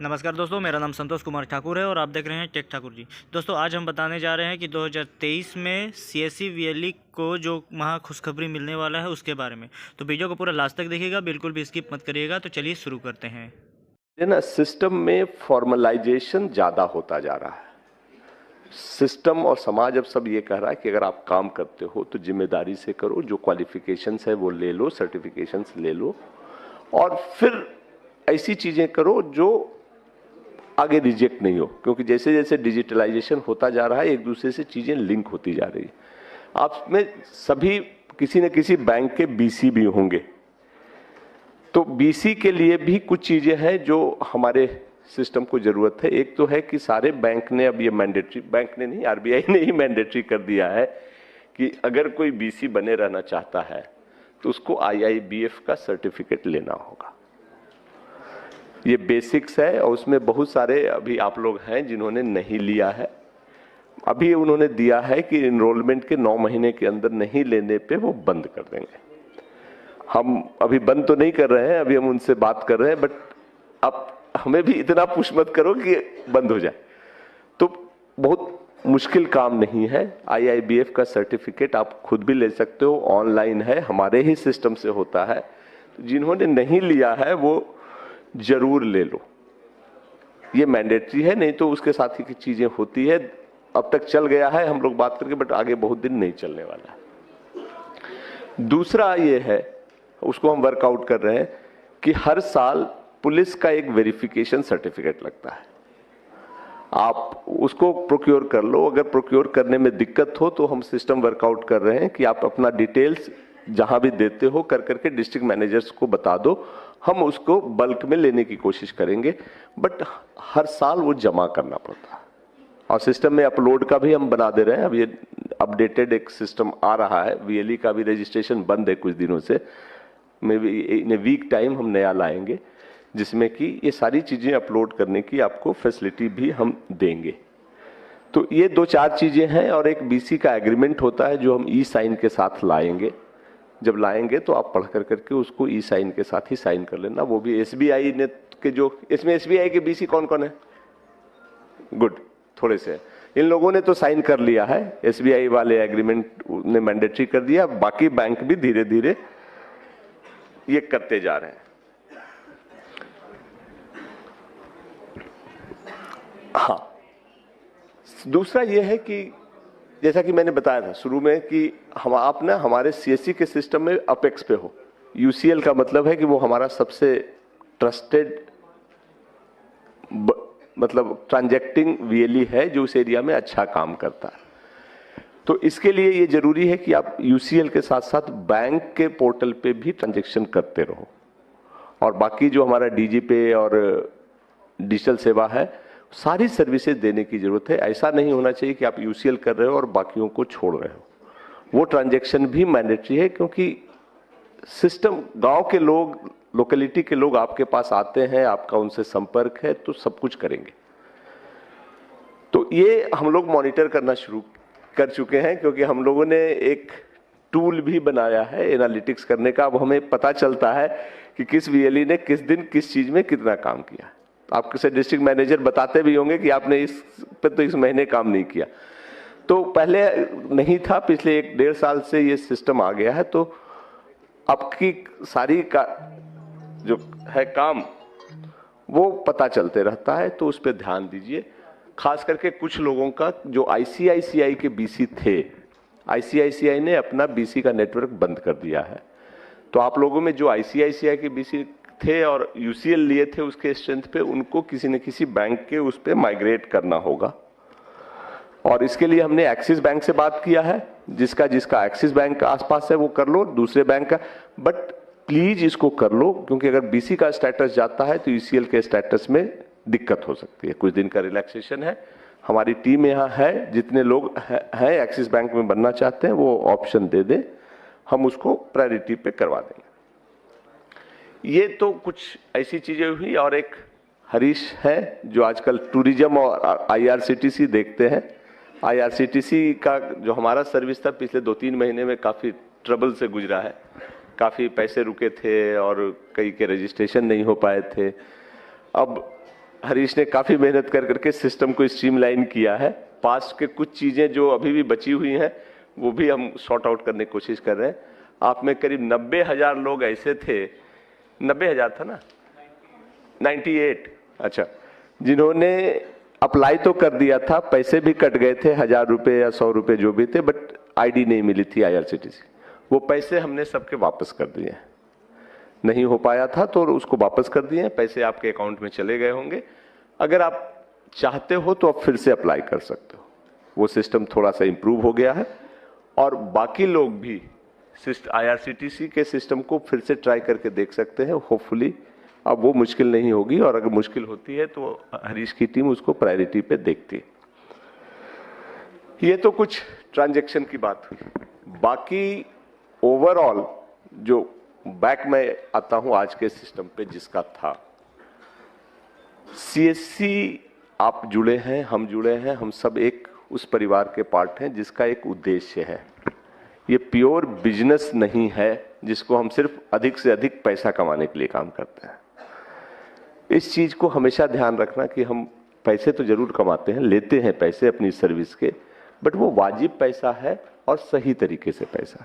नमस्कार दोस्तों, मेरा नाम संतोष कुमार ठाकुर है और आप देख रहे हैं टेक ठाकुर जी। दोस्तों, आज हम बताने जा रहे हैं कि 2023 में सीएससी वीएलई को जो महा खुशखबरी मिलने वाला है उसके बारे में। तो वीडियो को पूरा लास्ट तक देखिएगा, बिल्कुल भी स्किप मत करिएगा। तो चलिए शुरू करते हैं। ना सिस्टम में फॉर्मलाइजेशन ज्यादा होता जा रहा है। सिस्टम और समाज अब सब ये कह रहा है कि अगर आप काम करते हो तो जिम्मेदारी से करो, जो क्वालिफिकेशंस है वो ले लो, सर्टिफिकेशंस ले लो और फिर ऐसी चीजें करो जो आगे रिजेक्ट नहीं हो, क्योंकि जैसे जैसे डिजिटलाइजेशन होता जा रहा है एक दूसरे से चीजें लिंक होती जा रही है। आप में सभी किसी न किसी बैंक के बीसी भी होंगे, तो बीसी के लिए भी कुछ चीजें हैं जो हमारे सिस्टम को जरूरत है। एक तो है कि सारे बैंक ने अब ये मैंडेटरी, बैंक ने नहीं आरबीआई ने ही मैंडेटरी कर दिया है कि अगर कोई बीसी बने रहना चाहता है तो उसको आईआईबीएफ का सर्टिफिकेट लेना होगा। ये बेसिक्स है और उसमें बहुत सारे अभी आप लोग हैं जिन्होंने नहीं लिया है। अभी उन्होंने दिया है कि इनरोलमेंट के 9 महीने के अंदर नहीं लेने पे वो बंद कर देंगे। हम अभी बंद तो नहीं कर रहे हैं, अभी हम उनसे बात कर रहे हैं, बट अब हमें भी इतना पुश मत करो कि बंद हो जाए। तो बहुत मुश्किल काम नहीं है। आईआईबीएफ का सर्टिफिकेट आप खुद भी ले सकते हो, ऑनलाइन है, हमारे ही सिस्टम से होता है। जिन्होंने नहीं लिया है वो जरूर ले लो, ये मैंडेटरी है, नहीं तो उसके साथ ही की चीजें होती है। अब तक चल गया है हम लोग बात करके, बट आगे बहुत दिन नहीं चलने वाला है। दूसरा ये है, उसको हम वर्कआउट कर रहे हैं कि हर साल पुलिस का एक वेरिफिकेशन सर्टिफिकेट लगता है। आप उसको प्रोक्योर कर लो। अगर प्रोक्योर करने में दिक्कत हो तो हम सिस्टम वर्कआउट कर रहे हैं कि आप अपना डिटेल्स जहां भी देते हो कर करके डिस्ट्रिक्ट मैनेजर्स को बता दो, हम उसको बल्क में लेने की कोशिश करेंगे। बट हर साल वो जमा करना पड़ता है और सिस्टम में अपलोड का भी हम बना दे रहे हैं। अब ये अपडेटेड एक सिस्टम आ रहा है। वीएलई का भी रजिस्ट्रेशन बंद है कुछ दिनों से, may be in a week time हम नया लाएंगे जिसमें कि ये सारी चीजें अपलोड करने की आपको फैसिलिटी भी हम देंगे। तो ये 2-4 चीजें हैं और एक बीसी का एग्रीमेंट होता है जो हम ई साइन के साथ लाएंगे। जब लाएंगे तो आप पढ़ कर करके उसको ई साइन के साथ ही साइन कर लेना। वो भी एसबीआई ने के जो, इसमें एसबीआई के बीसी कौन कौन है? गुड, थोड़े से इन लोगों ने तो साइन कर लिया है। एसबीआई वाले एग्रीमेंट ने मैंडेटरी कर दिया, बाकी बैंक भी धीरे धीरे ये करते जा रहे हैं। हाँ, दूसरा ये है कि जैसा कि मैंने बताया था शुरू में कि हम आप ना हमारे सीएससी के सिस्टम में अपेक्स पे हो। यूसीएल का मतलब है कि वो हमारा सबसे ट्रस्टेड मतलब ट्रांजैक्टिंग वीएलई है जो उस एरिया में अच्छा काम करता है। तो इसके लिए ये जरूरी है कि आप यूसीएल के साथ साथ बैंक के पोर्टल पे भी ट्रांजैक्शन करते रहो और बाकी जो हमारा डीजी पे और डिजिटल सेवा है सारी सर्विसेज देने की जरूरत है। ऐसा नहीं होना चाहिए कि आप यूसीएल कर रहे हो और बाकियों को छोड़ रहे हो। वो ट्रांजैक्शन भी मैंडेटरी है, क्योंकि सिस्टम गांव के लोग, लोकेलिटी के लोग आपके पास आते हैं, आपका उनसे संपर्क है तो सब कुछ करेंगे। तो ये हम लोग मॉनिटर करना शुरू कर चुके हैं, क्योंकि हम लोगों ने एक टूल भी बनाया है एनालिटिक्स करने का। अब हमें पता चलता है कि किस वीएलई ने किस दिन किस चीज में कितना काम किया। आपके से डिस्ट्रिक्ट मैनेजर बताते भी होंगे कि आपने इस पे तो इस महीने काम नहीं किया। तो पहले नहीं था, पिछले 1-1.5 साल से ये सिस्टम आ गया है। तो आपकी सारी का जो है काम वो पता चलते रहता है, तो उस पर ध्यान दीजिए। खास करके कुछ लोगों का जो आईसीआईसीआई के बीसी थे, आईसीआईसीआई ने अपना बीसी का नेटवर्क बंद कर दिया है। तो आप लोगों में जो आईसीआईसीआई के बीसी थे और यूसीएल लिए थे उसके स्ट्रेंथ पे, उनको किसी न किसी बैंक के उस पे माइग्रेट करना होगा। और इसके लिए हमने एक्सिस बैंक से बात किया है। जिसका जिसका एक्सिस बैंक का आसपास है वो कर लो, दूसरे बैंक का, बट प्लीज इसको कर लो, क्योंकि अगर बीसी का स्टेटस जाता है तो यूसीएल के स्टेटस में दिक्कत हो सकती है। कुछ दिन का रिलैक्सेशन है। हमारी टीम यहाँ है, जितने लोग हैं एक्सिस बैंक में बनना चाहते हैं वो ऑप्शन दे दें, हम उसको प्रायोरिटी पे करवा देंगे। ये तो कुछ ऐसी चीजें हुई। और एक हरीश है जो आजकल टूरिज्म और आईआरसीटीसी देखते हैं। आईआरसीटीसी का जो हमारा सर्विस था पिछले 2-3 महीने में काफी ट्रबल से गुजरा है। काफी पैसे रुके थे और कई के रजिस्ट्रेशन नहीं हो पाए थे। अब हरीश ने काफी मेहनत कर करके सिस्टम को स्ट्रीमलाइन किया है। पास्ट के कुछ चीजें जो अभी भी बची हुई हैं वो भी हम सॉर्ट आउट करने की कोशिश कर रहे हैं। आप में करीब 90,000 लोग ऐसे थे, 90,000 था ना, 98, अच्छा, जिन्होंने अप्लाई तो कर दिया था, पैसे भी कट गए थे, 1000 रुपए या 100 रुपए जो भी थे, बट आईडी नहीं मिली थी IRCTC। वो पैसे हमने सबके वापस कर दिए। नहीं हो पाया था तो उसको वापस कर दिए, पैसे आपके अकाउंट में चले गए होंगे। अगर आप चाहते हो तो आप फिर से अप्लाई कर सकते हो। वो सिस्टम थोड़ा सा इंप्रूव हो गया है और बाकी लोग भी IRCTC के सिस्टम को फिर से ट्राई करके देख सकते हैं। होपफुली अब वो मुश्किल नहीं होगी, और अगर मुश्किल होती है तो हरीश की टीम उसको प्रायोरिटी पे देखती है। ये तो कुछ ट्रांजैक्शन की बात हुई। बाकी ओवरऑल जो बैक में आता हूं आज के सिस्टम पे जिसका था, CSC आप जुड़े हैं, हम जुड़े हैं, हम सब एक उस परिवार के पार्ट हैं जिसका एक उद्देश्य है। ये प्योर बिजनेस नहीं है जिसको हम सिर्फ अधिक से अधिक पैसा कमाने के लिए काम करते हैं। इस चीज को हमेशा ध्यान रखना कि हम पैसे तो जरूर कमाते हैं, लेते हैं पैसे अपनी सर्विस के, बट वो वाजिब पैसा है और सही तरीके से पैसा है।